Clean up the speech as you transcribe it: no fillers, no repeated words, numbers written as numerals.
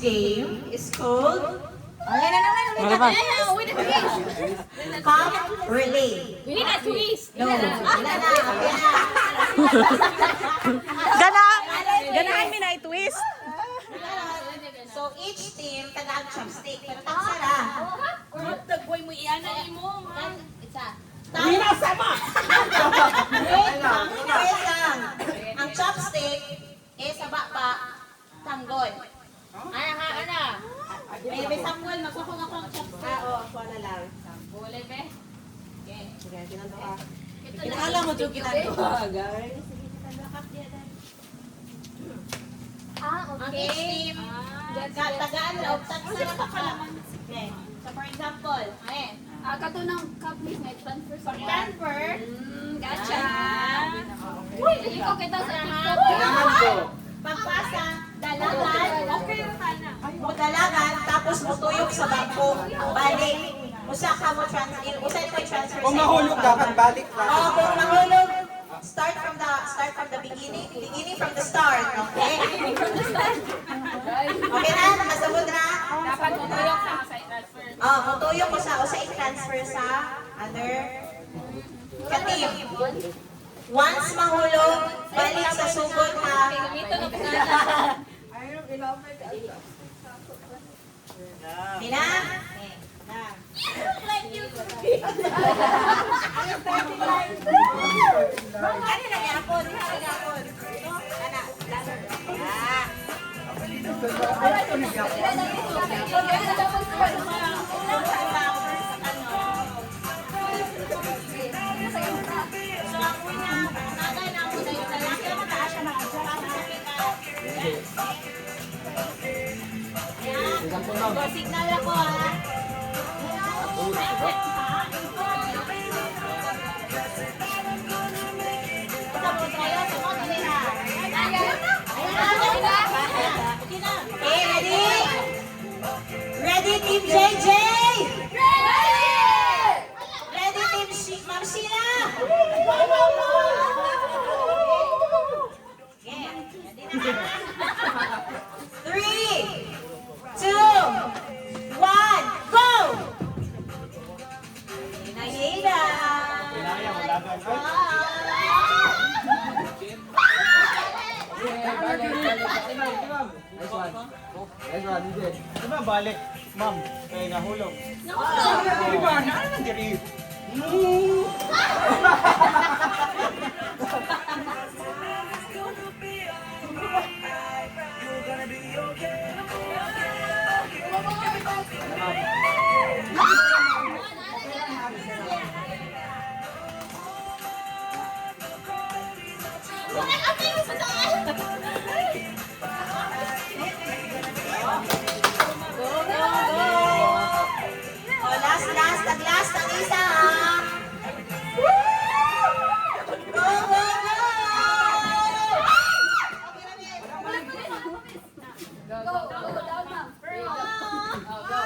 game is called Ayan na naman. Wala pa. Uwi na twist. Pop Relay. We need a twist. No, wala na. Okay na. Ganahan mi na i-twist. So each team, tagaan chopstick. Pero tagsara. Tagboy mo iyan na mo. Isa. Hindi na sama! Wait lang. Ang chopstick is sa baba, tanggol. Ana. May sampol, magsukong ako ang chopstick. Oo, ako na lang. Bole be. Okay. Sige, kinandoa. Kinakala mo yung ginagawa, guys. Ang each team, tagaan loob, tagsara ka pa. Okay. So for example, ayan. Katunang companies may transfer sa Transfer. Gotcha. Uy, ikaw kita sa TikTok. Kailangan ko. Pagpasa, dalagan. Okay, Rana. Dalagan, tapos mutuyok sa bangko. Balik. Usa ka mo transfer. Usa ni mo transfer. Kung mahulog dapat balik ka. Oo, kung mahulog, start from the beginning. Beginning from the start. Okay? Okay na? Nakasabot na? Dapat tumuyok sa site transfer. Oh, mutuyok ko sa usa i-transfer sa other ka-team. Once mahulog, balik sa sugod ha. Gamito na pinala. Mina? Ano na yapon? Signal ako ha. Okay, ready? Ready, Team JJ? Ready, Team Ma'am Sheila? Okay, ready na. 3, 2, 1, go! Hinahila. Nice one, DJ. Diba balik, ma'am, kaya nahulog. Diba? Ano nang diri? Oh, last ang isa ha. Go, go, go! Go, down, ma'am. Go.